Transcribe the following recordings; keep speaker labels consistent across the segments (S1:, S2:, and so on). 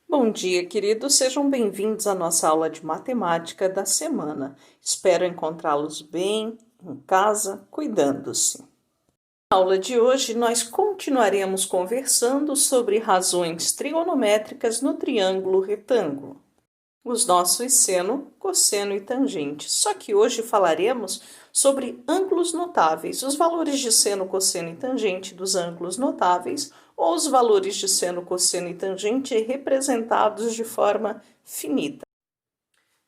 S1: Bom dia, queridos. Sejam bem-vindos à nossa aula de matemática da semana. Espero encontrá-los bem em casa, cuidando-se. Na aula de hoje, nós continuaremos conversando sobre razões trigonométricas no triângulo retângulo. Os nossos seno, cosseno e tangente. Só que hoje falaremos sobre ângulos notáveis, os valores de seno, cosseno e tangente dos ângulos notáveis, ou os valores de seno, cosseno e tangente representados de forma finita.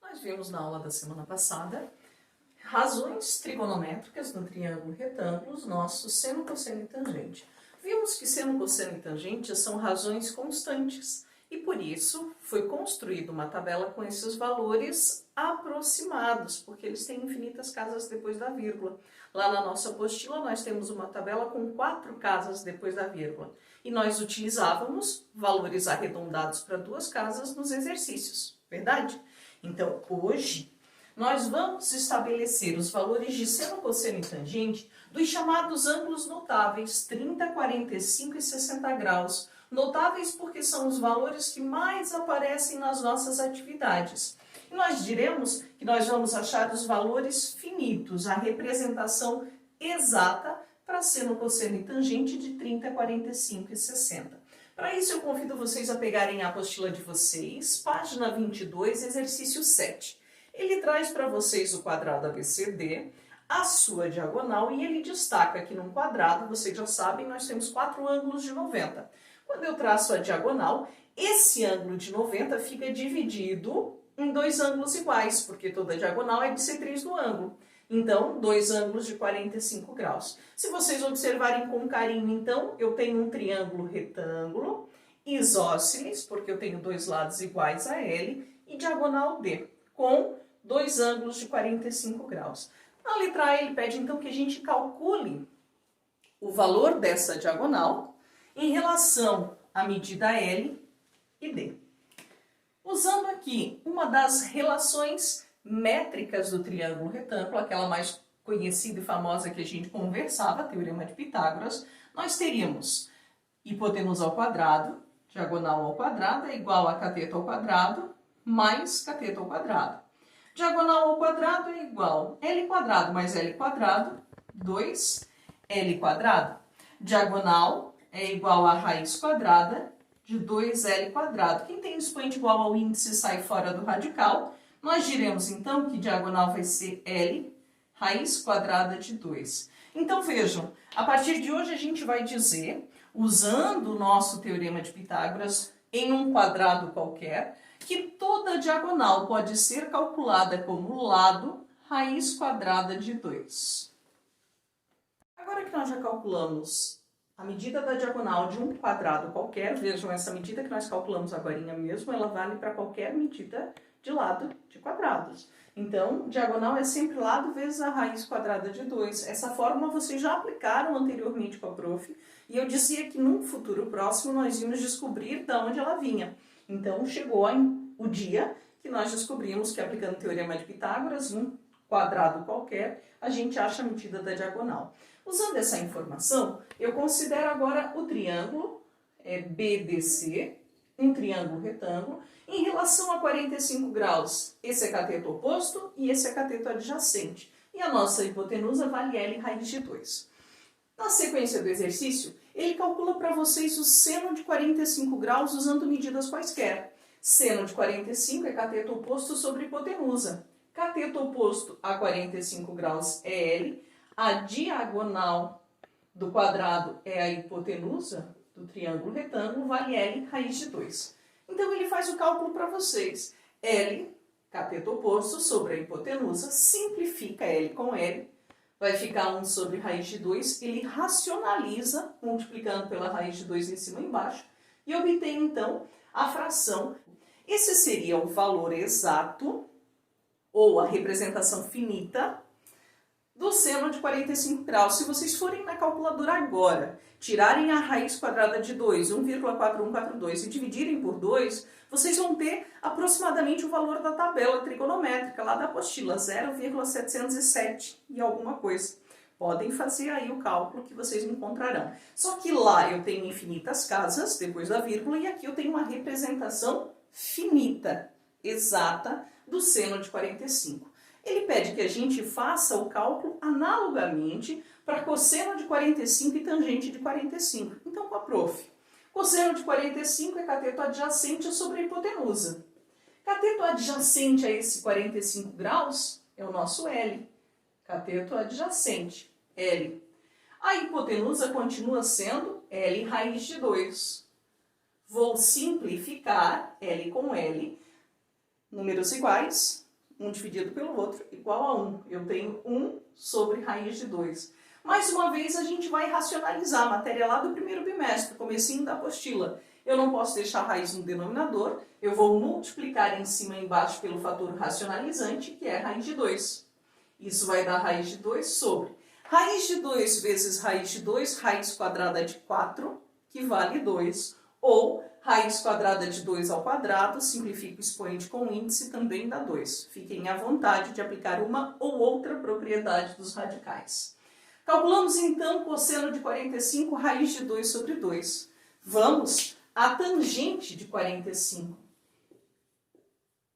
S1: Nós vimos na aula da semana passada razões trigonométricas no triângulo retângulo, os nossos seno, cosseno e tangente. Vimos que seno, cosseno e tangente são razões constantes. E por isso foi construída uma tabela com esses valores aproximados, porque eles têm infinitas casas depois da vírgula. Lá na nossa apostila nós temos uma tabela com 4 casas depois da vírgula. E nós utilizávamos valores arredondados para 2 casas nos exercícios, verdade? Então hoje nós vamos estabelecer os valores de seno, cosseno e tangente dos chamados ângulos notáveis 30, 45 e 60 graus. Notáveis porque são os valores que mais aparecem nas nossas atividades. E nós diremos que nós vamos achar os valores finitos, a representação exata para seno, cosseno e tangente de 30, 45 e 60. Para isso eu convido vocês a pegarem a apostila de vocês, página 22, exercício 7. Ele traz para vocês o quadrado ABCD, a sua diagonal, e ele destaca que num quadrado, vocês já sabem, nós temos 4 ângulos de 90. Quando eu traço a diagonal, esse ângulo de 90 fica dividido em 2 ângulos iguais, porque toda diagonal é bissetriz do ângulo. Então, 2 ângulos de 45 graus. Se vocês observarem com carinho, então, eu tenho um triângulo retângulo, isósceles, porque eu tenho 2 lados iguais a L, e diagonal D, com 2 ângulos de 45 graus. Na letra A, ele pede, então, que a gente calcule o valor dessa diagonal em relação à medida L e D. Usando aqui uma das relações métricas do triângulo retângulo, aquela mais conhecida e famosa que a gente conversava, Teorema de Pitágoras, nós teríamos hipotenusa ao quadrado, diagonal ao quadrado é igual a cateto ao quadrado, mais cateto ao quadrado. Diagonal ao quadrado é igual a L quadrado mais L quadrado, 2L quadrado. Diagonal é igual a raiz quadrada de 2L quadrado. Quem tem expoente igual ao índice sai fora do radical. Nós diremos, então, que diagonal vai ser L, raiz quadrada de 2. Então, vejam, a partir de hoje a gente vai dizer, usando o nosso Teorema de Pitágoras em um quadrado qualquer, que toda diagonal pode ser calculada como lado raiz quadrada de 2. Agora que nós já calculamos a medida da diagonal de um quadrado qualquer, vejam, essa medida que nós calculamos agora mesmo, ela vale para qualquer medida de lado de quadrados. Então, diagonal é sempre lado vezes a raiz quadrada de 2. Essa fórmula vocês já aplicaram anteriormente com a prof. E eu dizia que num futuro próximo nós íamos descobrir de onde ela vinha. Então, chegou o dia que nós descobrimos que aplicando o Teorema de Pitágoras, um quadrado qualquer, a gente acha a medida da diagonal. Usando essa informação, eu considero agora o triângulo BDC, um triângulo retângulo, em relação a 45 graus. Esse é cateto oposto e esse é cateto adjacente. E a nossa hipotenusa vale L raiz de 2. Na sequência do exercício, ele calcula para vocês o seno de 45 graus usando medidas quaisquer. Seno de 45 é cateto oposto sobre hipotenusa. Cateto oposto a 45 graus é L. A diagonal do quadrado é a hipotenusa do triângulo retângulo, vale L raiz de 2. Então, ele faz o cálculo para vocês. L, cateto oposto, sobre a hipotenusa, simplifica L com L, vai ficar 1 sobre raiz de 2, ele racionaliza, multiplicando pela raiz de 2 em cima e embaixo, e obtém, então, a fração. Esse seria o valor exato, ou a representação finita, do seno de 45 graus. Se vocês forem na calculadora agora, tirarem a raiz quadrada de 2, 1,4142, e dividirem por 2, vocês vão ter aproximadamente o valor da tabela trigonométrica, lá da apostila, 0,707 e alguma coisa. Podem fazer aí o cálculo que vocês encontrarão. Só que lá eu tenho infinitas casas, depois da vírgula, e aqui eu tenho uma representação finita, exata, do seno de 45. Ele pede que a gente faça o cálculo analogamente para cosseno de 45 e tangente de 45. Então, com a prof. Cosseno de 45 é cateto adjacente sobre a hipotenusa. Cateto adjacente a esse 45 graus é o nosso L. Cateto adjacente, L. A hipotenusa continua sendo L raiz de 2. Vou simplificar L com L. Números iguais, um dividido pelo outro, igual a 1. Eu tenho 1 sobre raiz de 2. Mais uma vez, a gente vai racionalizar a matéria lá do primeiro bimestre, comecinho da apostila. Eu não posso deixar a raiz no denominador, eu vou multiplicar em cima e embaixo pelo fator racionalizante, que é raiz de 2. Isso vai dar raiz de 2 sobre raiz de 2 vezes raiz de 2, raiz quadrada de 4, que vale 2. Ou raiz quadrada de 2 ao quadrado, simplifica o expoente com índice, também dá 2. Fiquem à vontade de aplicar uma ou outra propriedade dos radicais. Calculamos então cosseno de 45, raiz de 2 sobre 2. Vamos à tangente de 45.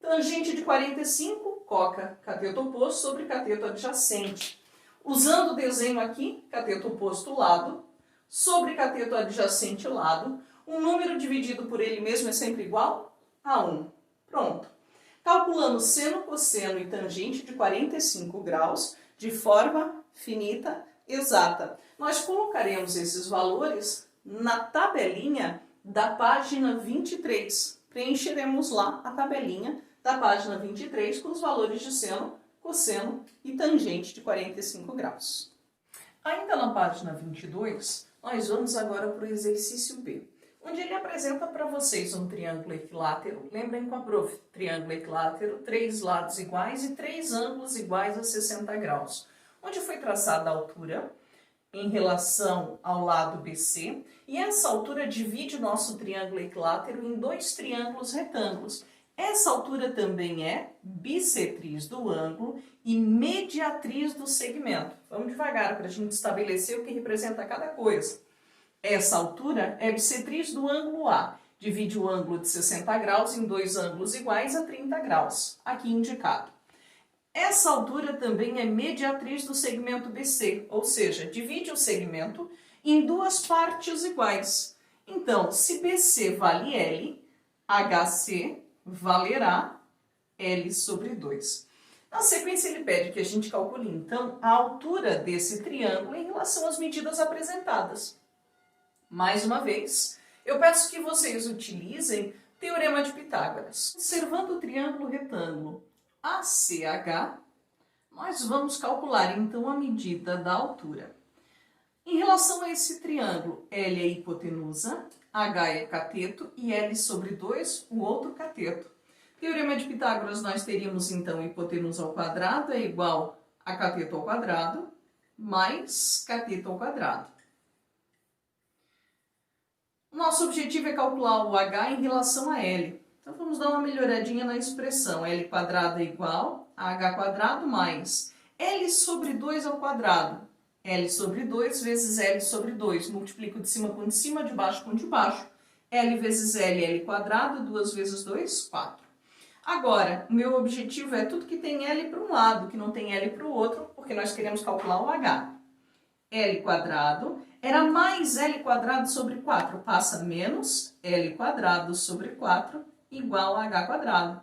S1: Tangente de 45, coca, cateto oposto sobre cateto adjacente. Usando o desenho aqui, cateto oposto lado, sobre cateto adjacente lado, um número dividido por ele mesmo é sempre igual a 1. Pronto. Calculamos seno, cosseno e tangente de 45 graus de forma finita, exata. Nós colocaremos esses valores na tabelinha da página 23. Preencheremos lá a tabelinha da página 23 com os valores de seno, cosseno e tangente de 45 graus. Ainda na página 22, nós vamos agora para o exercício B, onde ele apresenta para vocês um triângulo equilátero. Lembrem com a prof, triângulo equilátero, 3 lados iguais e 3 ângulos iguais a 60 graus. Onde foi traçada a altura em relação ao lado BC, e essa altura divide o nosso triângulo equilátero em 2 triângulos retângulos. Essa altura também é bissetriz do ângulo e mediatriz do segmento. Vamos devagar para a gente estabelecer o que representa cada coisa. Essa altura é bissetriz do ângulo A, divide o ângulo de 60 graus em 2 ângulos iguais a 30 graus, aqui indicado. Essa altura também é mediatriz do segmento BC, ou seja, divide o segmento em 2 partes iguais. Então, se BC vale L, HC valerá L sobre 2. Na sequência, ele pede que a gente calcule, então, a altura desse triângulo em relação às medidas apresentadas. Mais uma vez, eu peço que vocês utilizem o Teorema de Pitágoras. Observando o triângulo retângulo ACH, nós vamos calcular então a medida da altura. Em relação a esse triângulo, L é hipotenusa, H é cateto e L sobre 2 o outro cateto. Teorema de Pitágoras, nós teríamos então hipotenusa ao quadrado é igual a cateto ao quadrado mais cateto ao quadrado. Nosso objetivo é calcular o H em relação a L. Então, vamos dar uma melhoradinha na expressão. L quadrado é igual a H quadrado mais L sobre 2 ao quadrado. L sobre 2 vezes L sobre 2. Multiplico de cima com de cima, de baixo com de baixo. L vezes L, L quadrado, 2 vezes 2, 4. Agora, o meu objetivo é tudo que tem L para um lado, que não tem L para o outro, porque nós queremos calcular o H. L quadrado era mais L quadrado sobre 4. Passa menos L quadrado sobre 4 igual a H quadrado.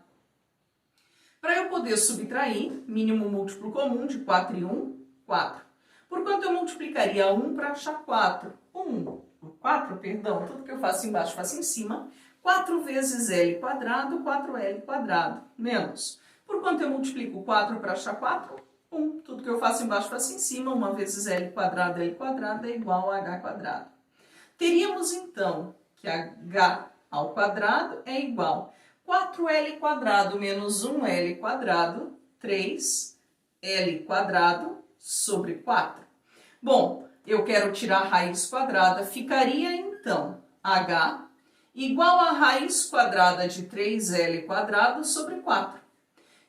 S1: Para eu poder subtrair, mínimo múltiplo comum de 4 e 1, 4. Por quanto eu multiplicaria 1 para achar 4? 4, perdão, tudo que eu faço embaixo faço em cima. 4 vezes L quadrado, 4L quadrado, menos. Por quanto eu multiplico 4 para achar 4? 1. Tudo que eu faço embaixo faço em cima. 1 vezes L quadrado é igual a H quadrado. Teríamos então que H ao quadrado é igual a 4L quadrado menos 1L quadrado, 3L quadrado sobre 4. Bom, eu quero tirar a raiz quadrada, ficaria então H igual a raiz quadrada de 3L quadrado sobre 4.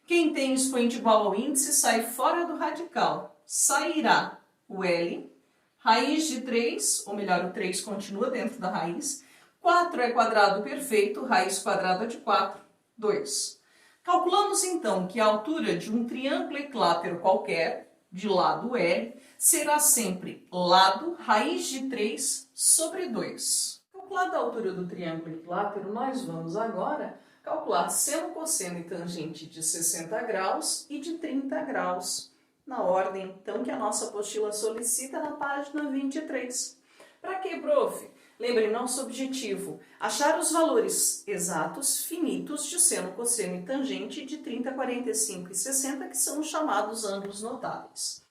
S1: Quem tem expoente igual ao índice sai fora do radical. Sairá o L, raiz de 3, ou melhor, o 3 continua dentro da raiz, 4 é quadrado perfeito, raiz quadrada de 4, 2. Calculamos então que a altura de um triângulo equilátero qualquer, de lado L, será sempre lado raiz de 3 sobre 2. Calculada a altura do triângulo equilátero, nós vamos agora calcular seno, cosseno e tangente de 60 graus e de 30 graus, na ordem então que a nossa apostila solicita na página 23. Para quê, prof? Lembre, nosso objetivo, achar os valores exatos finitos de seno, cosseno e tangente de 30, 45 e 60, que são os chamados ângulos notáveis.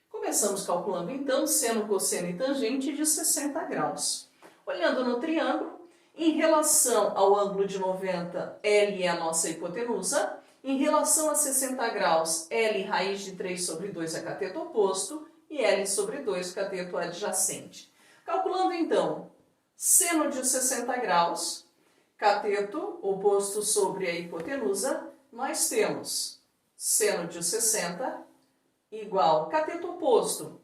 S1: Começamos calculando então seno, cosseno e tangente de 60 graus. Olhando no triângulo, em relação ao ângulo de 90, L é a nossa hipotenusa. Em relação a 60 graus, L raiz de 3 sobre 2 é cateto oposto e L sobre 2 cateto adjacente. Calculando então seno de 60 graus, cateto oposto sobre a hipotenusa, nós temos seno de 60 igual cateto oposto,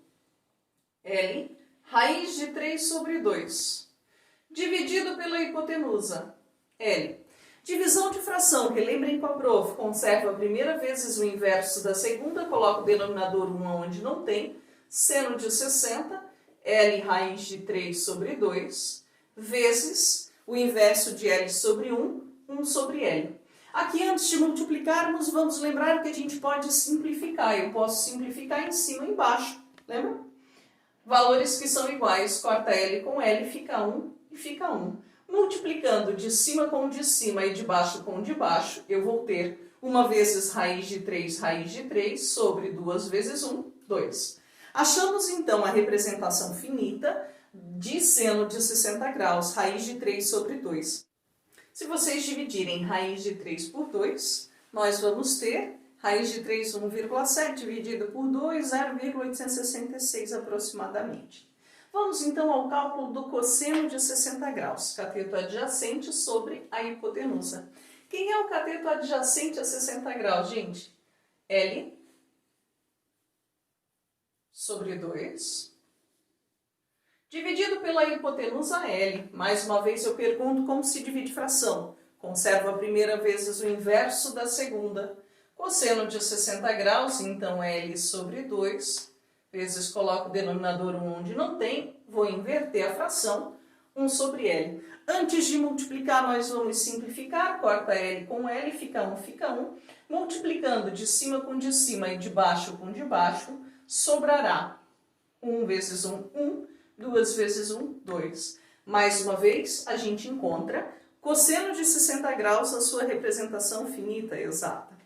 S1: L raiz de 3 sobre 2, dividido pela hipotenusa, L. Divisão de fração, relembrem com a prof, conserva a primeira vezes o inverso da segunda, coloca o denominador 1 onde não tem, seno de 60, L raiz de 3 sobre 2, vezes o inverso de L sobre 1, 1 sobre L. Aqui, antes de multiplicarmos, vamos lembrar que a gente pode simplificar. Eu posso simplificar em cima e embaixo, lembra? Valores que são iguais, corta L com L, fica 1 e fica 1. Multiplicando de cima com de cima e de baixo com de baixo, eu vou ter 1 vezes raiz de 3 sobre 2 vezes 1, 2. Achamos então a representação finita de seno de 60 graus, raiz de 3 sobre 2. Se vocês dividirem raiz de 3 por 2, nós vamos ter raiz de 3, 1,7 dividido por 2, 0,866 aproximadamente. Vamos então ao cálculo do cosseno de 60 graus, cateto adjacente sobre a hipotenusa. Quem é o cateto adjacente a 60 graus, gente? L sobre 2, dividido pela hipotenusa L. Mais uma vez eu pergunto como se divide fração. Conservo a primeira vezes o inverso da segunda. Cosseno de 60 graus, então L sobre 2, vezes coloco o denominador 1 onde não tem, vou inverter a fração, 1 sobre L. Antes de multiplicar, nós vamos simplificar, corta L com L, fica 1, fica 1. Multiplicando de cima com de cima e de baixo com de baixo, sobrará 1 vezes 1, 1, 2 vezes 1, 2. Mais uma vez, a gente encontra cosseno de 60 graus, a sua representação finita exata.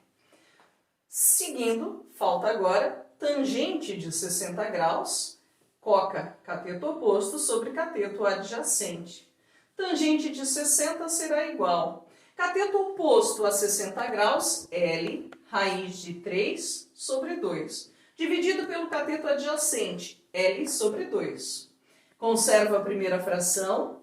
S1: Seguindo, falta agora tangente de 60 graus, coca, cateto oposto sobre cateto adjacente. Tangente de 60 será igual. Cateto oposto a 60 graus, L, raiz de 3 sobre 2. Dividido pelo cateto adjacente, L sobre 2. Conservo a primeira fração,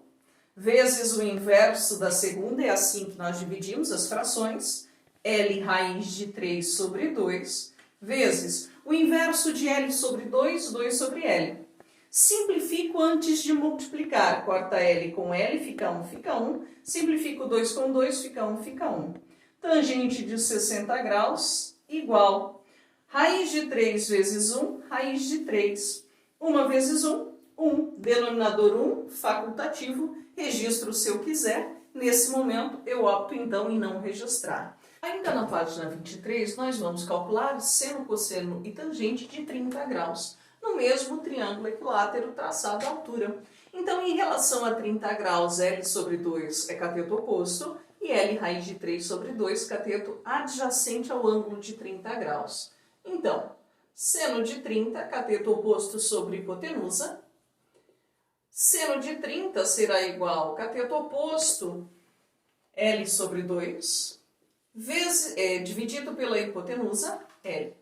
S1: vezes o inverso da segunda, é assim que nós dividimos as frações, L raiz de 3 sobre 2, vezes o inverso de L sobre 2, 2 sobre L. Simplifico antes de multiplicar, corta L com L, fica 1, fica 1. Simplifico 2 com 2, fica 1, fica 1. Tangente de 60 graus, igual. Raiz de 3 vezes 1, raiz de 3. 1 vezes 1, 1. Denominador 1, facultativo. Registro se eu quiser. Nesse momento, eu opto então em não registrar. Ainda na página 23, nós vamos calcular seno, cosseno e tangente de 30 graus, no mesmo triângulo equilátero traçado à altura. Então, em relação a 30 graus, L sobre 2 é cateto oposto e L raiz de 3 sobre 2, cateto adjacente ao ângulo de 30 graus. Então, seno de 30, cateto oposto sobre hipotenusa. Seno de 30 será igual cateto oposto, L sobre 2, dividido pela hipotenusa, L.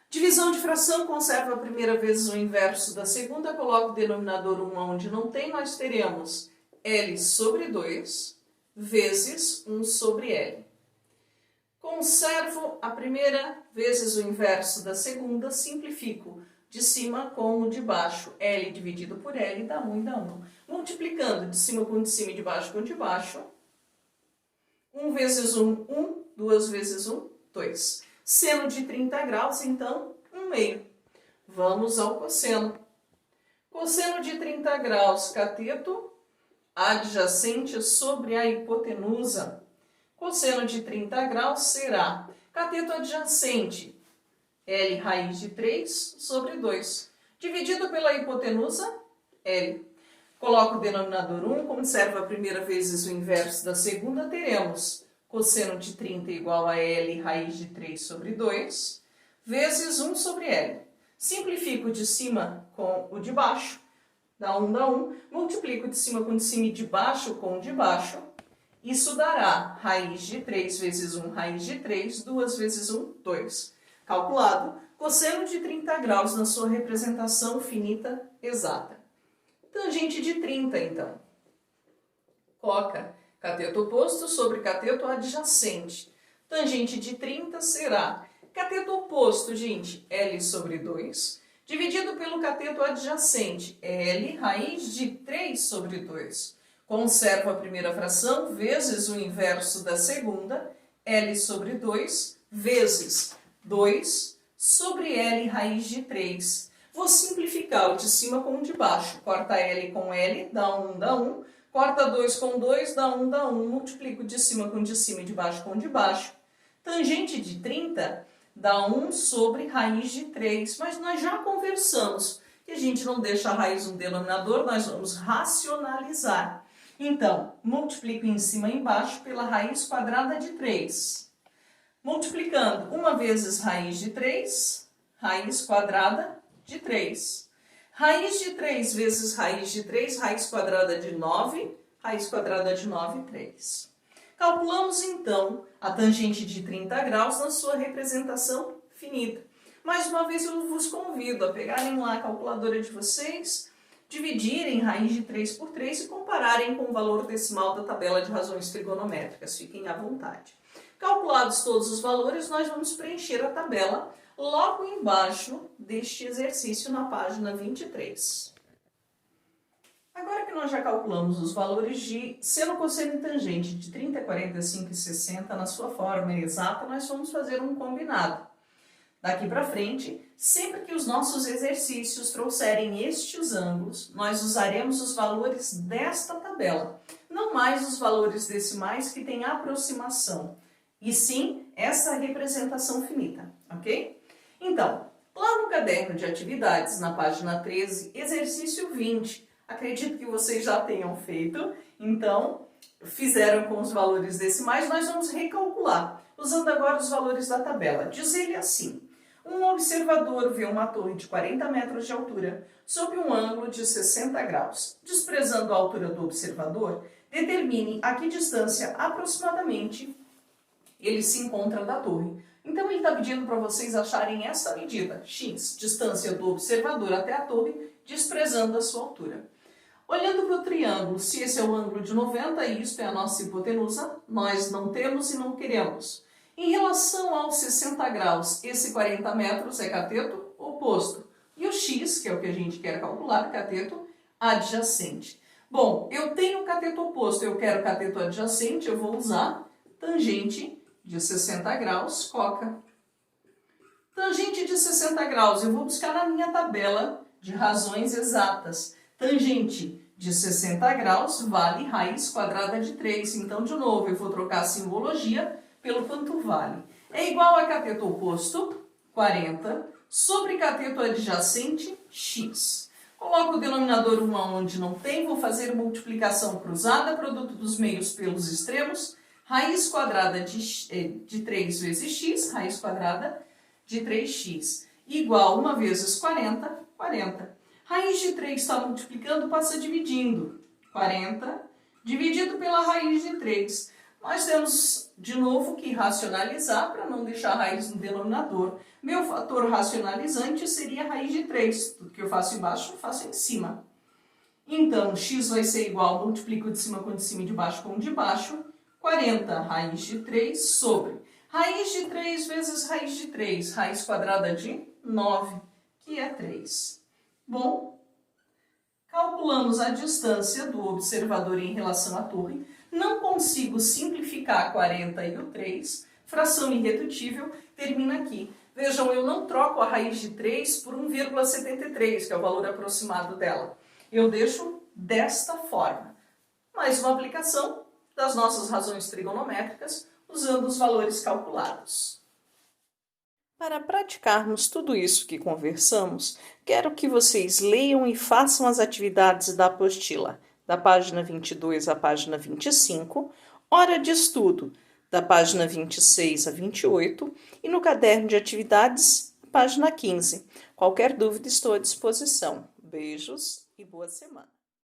S1: Divisão de fração, conserva a primeira vezes o inverso da segunda, coloco o denominador 1 onde não tem, nós teremos L sobre 2 vezes 1 sobre L. Conservo a primeira vezes o inverso da segunda, simplifico de cima com o de baixo. L dividido por L dá 1 e dá 1. Multiplicando de cima com de cima e de baixo com de baixo. 1 vezes 1, 1. 2 vezes 1, 2. Seno de 30 graus, então, 1/2. Vamos ao cosseno. Cosseno de 30 graus, cateto adjacente sobre a hipotenusa. Cosseno de 30 graus será cateto adjacente, L raiz de 3 sobre 2, dividido pela hipotenusa, L. Coloco o denominador 1, como serve a primeira vezes o inverso da segunda, teremos cosseno de 30 igual a L raiz de 3 sobre 2, vezes 1 sobre L. Simplifico de cima com o de baixo, dá 1, dá 1. Multiplico de cima com de cima e de baixo com o de baixo. Isso dará raiz de 3 vezes 1, raiz de 3, 2 vezes 1, 2. Calculado, cosseno de 30 graus na sua representação finita exata. Tangente de 30, então. Coca, cateto oposto sobre cateto adjacente. Tangente de 30 será cateto oposto, gente, L sobre 2, dividido pelo cateto adjacente, L raiz de 3 sobre 2. Conservo a primeira fração, vezes o inverso da segunda, L sobre 2, vezes 2 sobre L raiz de 3. Vou simplificar o de cima com o de baixo. Corta L com L, dá 1, dá 1. Corta 2 com 2, dá 1, dá 1. Multiplico de cima com de cima e de baixo com de baixo. Tangente de 30 dá 1 sobre raiz de 3. Mas nós já conversamos que a gente não deixa a raiz no denominador, nós vamos racionalizar. Então, multiplico em cima e embaixo pela raiz quadrada de 3. Multiplicando 1 vezes raiz de 3, raiz quadrada de 3. Raiz de 3 vezes raiz de 3, raiz quadrada de 9, raiz quadrada de 9, 3. Calculamos, então, a tangente de 30 graus na sua representação finita. Mais uma vez, eu vos convido a pegarem lá a calculadora de vocês, dividirem raiz de 3 por 3 e compararem com o valor decimal da tabela de razões trigonométricas. Fiquem à vontade. Calculados todos os valores, nós vamos preencher a tabela logo embaixo deste exercício na página 23. Agora que nós já calculamos os valores de seno, cosseno e tangente de 30, 45 e 60 na sua forma exata, nós vamos fazer um combinado. Daqui para frente, sempre que os nossos exercícios trouxerem estes ângulos, nós usaremos os valores desta tabela, não mais os valores decimais que têm aproximação, e sim essa representação finita, ok? Então, lá no caderno de atividades, na página 13, exercício 20, acredito que vocês já tenham feito, então fizeram com os valores decimais, nós vamos recalcular, usando agora os valores da tabela. Diz ele assim: um observador vê uma torre de 40 metros de altura sob um ângulo de 60 graus. Desprezando a altura do observador, determine a que distância aproximadamente ele se encontra da torre. Então ele está pedindo para vocês acharem essa medida, x, distância do observador até a torre, desprezando a sua altura. Olhando para o triângulo, se esse é o ângulo de 90 e isto é a nossa hipotenusa, nós não temos e não queremos. Em relação aos 60 graus, esse 40 metros é cateto oposto. E o x, que é o que a gente quer calcular, cateto adjacente. Bom, eu tenho cateto oposto, eu quero cateto adjacente, eu vou usar tangente de 60 graus, coca. Tangente de 60 graus, eu vou buscar na minha tabela de razões exatas. Tangente de 60 graus vale raiz quadrada de 3. Então, de novo, eu vou trocar a simbologia pelo quanto vale. É igual a cateto oposto, 40, sobre cateto adjacente, x. Coloco o denominador 1 onde não tem, vou fazer multiplicação cruzada, produto dos meios pelos extremos, raiz quadrada de 3 vezes x, raiz quadrada de 3x, igual 1 vezes 40, 40. Raiz de 3 está multiplicando, passa dividindo. 40 dividido pela raiz de 3. Nós temos, de novo, que racionalizar para não deixar a raiz no denominador. Meu fator racionalizante seria a raiz de 3. Tudo que eu faço embaixo, eu faço em cima. Então, x vai ser igual, multiplico de cima com de cima e de baixo com de baixo. 40 raiz de 3 sobre raiz de 3 vezes raiz de 3, raiz quadrada de 9, que que é 3. Bom, calculamos a distância do observador em relação à torre. Não consigo simplificar 40 e o 3. Fração irredutível termina aqui. Vejam, eu não troco a raiz de 3 por 1,73, que é o valor aproximado dela. Eu deixo desta forma. Mais uma aplicação das nossas razões trigonométricas usando os valores calculados. Para praticarmos tudo isso que conversamos, quero que vocês leiam e façam as atividades da apostila, da página 22 à página 25, hora de estudo, da página 26 a 28, e no caderno de atividades, página 15. Qualquer dúvida, estou à disposição. Beijos e boa semana.